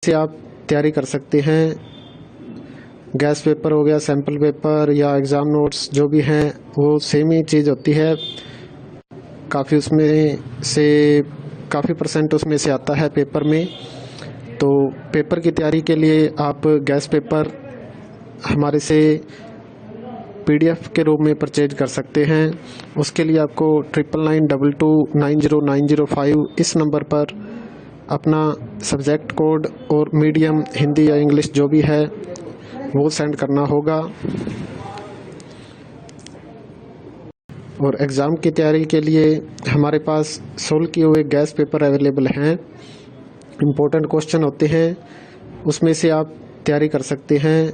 से आप तैयारी कर सकते हैं। गैस पेपर हो गया, सैम्पल पेपर या एग्ज़ाम नोट्स जो भी हैं वो सेम ही चीज़ होती है। काफ़ी उसमें से काफ़ी परसेंट उसमें से आता है पेपर में। तो पेपर की तैयारी के लिए आप गैस पेपर हमारे से PDF के रूप में परचेज कर सकते हैं। उसके लिए आपको 9992290905 इस नंबर पर अपना सब्जेक्ट कोड और मीडियम हिंदी या इंग्लिश जो भी है वो सेंड करना होगा। और एग्ज़ाम की तैयारी के लिए हमारे पास सोल्व किए हुए गैस पेपर अवेलेबल हैं। इम्पोर्टेंट क्वेश्चन होते हैं, उसमें से आप तैयारी कर सकते हैं।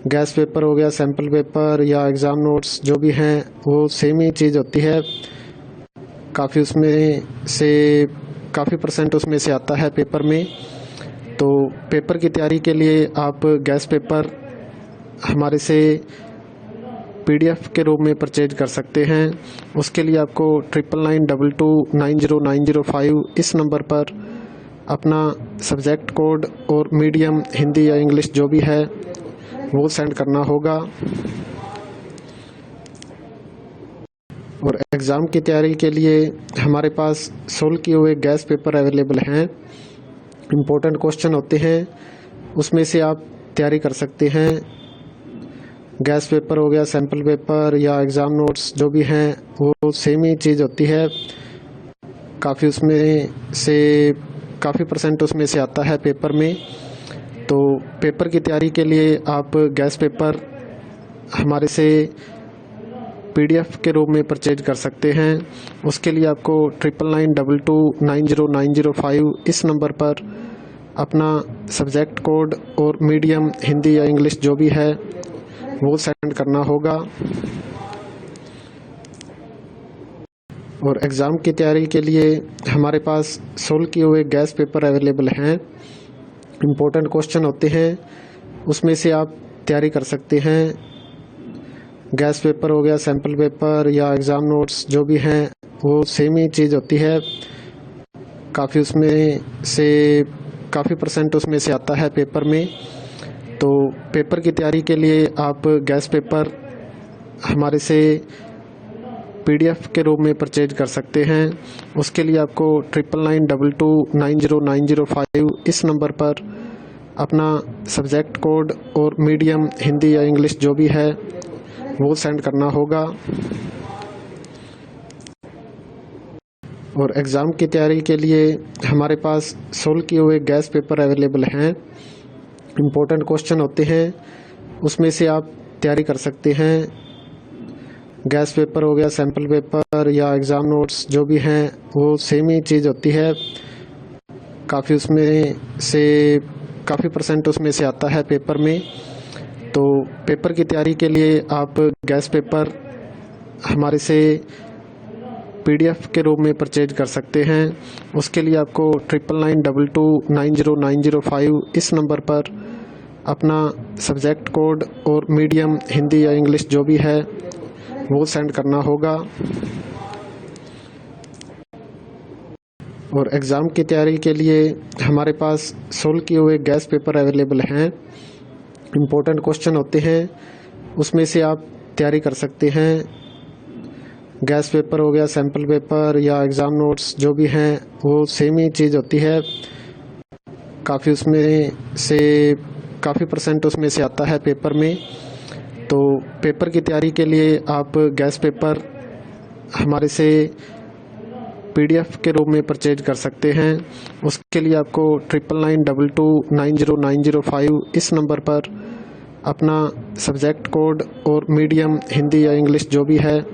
गैस पेपर हो गया, सैम्पल पेपर या एग्ज़ाम नोट्स जो भी हैं वो सेम ही चीज़ होती है। काफ़ी उसमें से काफ़ी परसेंट उसमें से आता है पेपर में। तो पेपर की तैयारी के लिए आप गैस पेपर हमारे से PDF के रूप में परचेज कर सकते हैं। उसके लिए आपको 9992290905 इस नंबर पर अपना सब्जेक्ट कोड और मीडियम हिंदी या इंग्लिश जो भी है वो सेंड करना होगा। और एग्ज़ाम की तैयारी के लिए हमारे पास सोल्व किए हुए गैस पेपर अवेलेबल हैं। इम्पोर्टेंट क्वेश्चन होते हैं, उसमें से आप तैयारी कर सकते हैं। गैस पेपर हो गया, सैम्पल पेपर या एग्ज़ाम नोट्स जो भी हैं वो सेम ही चीज़ होती है। काफ़ी उसमें से काफ़ी परसेंट उसमें से आता है पेपर में। तो पेपर की तैयारी के लिए आप गैस पेपर हमारे से PDF के रूप में परचेज कर सकते हैं। उसके लिए आपको 9992290905 इस नंबर पर अपना सब्जेक्ट कोड और मीडियम हिंदी या इंग्लिश जो भी है वो सेंड करना होगा। और एग्ज़ाम की तैयारी के लिए हमारे पास सोल्व किए हुए गैस पेपर अवेलेबल हैं। इम्पोर्टेंट क्वेश्चन होते हैं, उसमें से आप तैयारी कर सकते हैं। गैस पेपर हो गया, सैम्पल पेपर या एग्ज़ाम नोट्स जो भी हैं वो सेम ही चीज़ होती है। काफ़ी उसमें से काफ़ी परसेंट उसमें से आता है पेपर में। तो पेपर की तैयारी के लिए आप गैस पेपर हमारे से PDF के रूप में परचेज कर सकते हैं। उसके लिए आपको 9992290905 इस नंबर पर अपना सब्जेक्ट कोड और मीडियम हिंदी या इंग्लिश जो भी है वो सेंड करना होगा। और एग्ज़ाम की तैयारी के लिए हमारे पास सोल्व किए हुए गैस पेपर अवेलेबल हैं। इम्पोर्टेंट क्वेश्चन होते हैं, उसमें से आप तैयारी कर सकते हैं। गैस पेपर हो गया, सैम्पल पेपर या एग्ज़ाम नोट्स जो भी हैं वो सेम ही चीज़ होती है। काफ़ी उसमें से काफ़ी परसेंट उसमें से आता है पेपर में। तो पेपर की तैयारी के लिए आप गैस पेपर हमारे से PDF के रूप में परचेज कर सकते हैं। उसके लिए आपको 9992290905 इस नंबर पर अपना सब्जेक्ट कोड और मीडियम हिंदी या इंग्लिश जो भी है वो सेंड करना होगा। और एग्ज़ाम की तैयारी के लिए हमारे पास सोल्व किए हुए गैस पेपर अवेलेबल हैं। इम्पोर्टेंट क्वेश्चन होते हैं, उसमें से आप तैयारी कर सकते हैं। गैस पेपर हो गया, सैम्पल पेपर या एग्ज़ाम नोट्स जो भी हैं वो सेम ही चीज़ होती है। काफ़ी उसमें से काफ़ी परसेंट उसमें से आता है पेपर में। तो पेपर की तैयारी के लिए आप गैस पेपर हमारे से PDF के रूप में परचेज कर सकते हैं। उसके लिए आपको 9992290905 इस नंबर पर अपना सब्जेक्ट कोड और मीडियम हिंदी या इंग्लिश जो भी है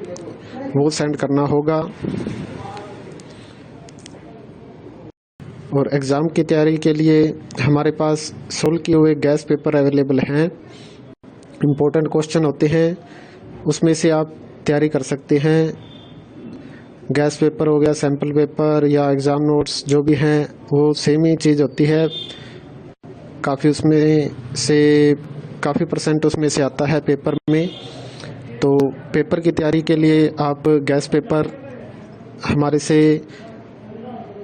वो सेंड करना होगा। और एग्ज़ाम की तैयारी के लिए हमारे पास सोल्व किए हुए गैस पेपर अवेलेबल हैं। इम्पोर्टेंट क्वेश्चन होते हैं, उसमें से आप तैयारी कर सकते हैं। गैस पेपर हो गया, सैम्पल पेपर या एग्ज़ाम नोट्स जो भी हैं वो सेम ही चीज़ होती है। काफ़ी उसमें से काफ़ी परसेंट उसमें से आता है पेपर में। तो पेपर की तैयारी के लिए आप गैस पेपर हमारे से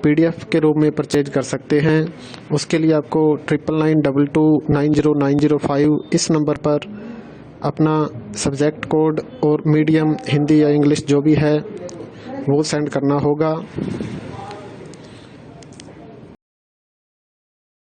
PDF के रूप में परचेज कर सकते हैं। उसके लिए आपको 9992290905 इस नंबर पर अपना सब्जेक्ट कोड और मीडियम हिंदी या इंग्लिश जो भी है वो सेंड करना होगा।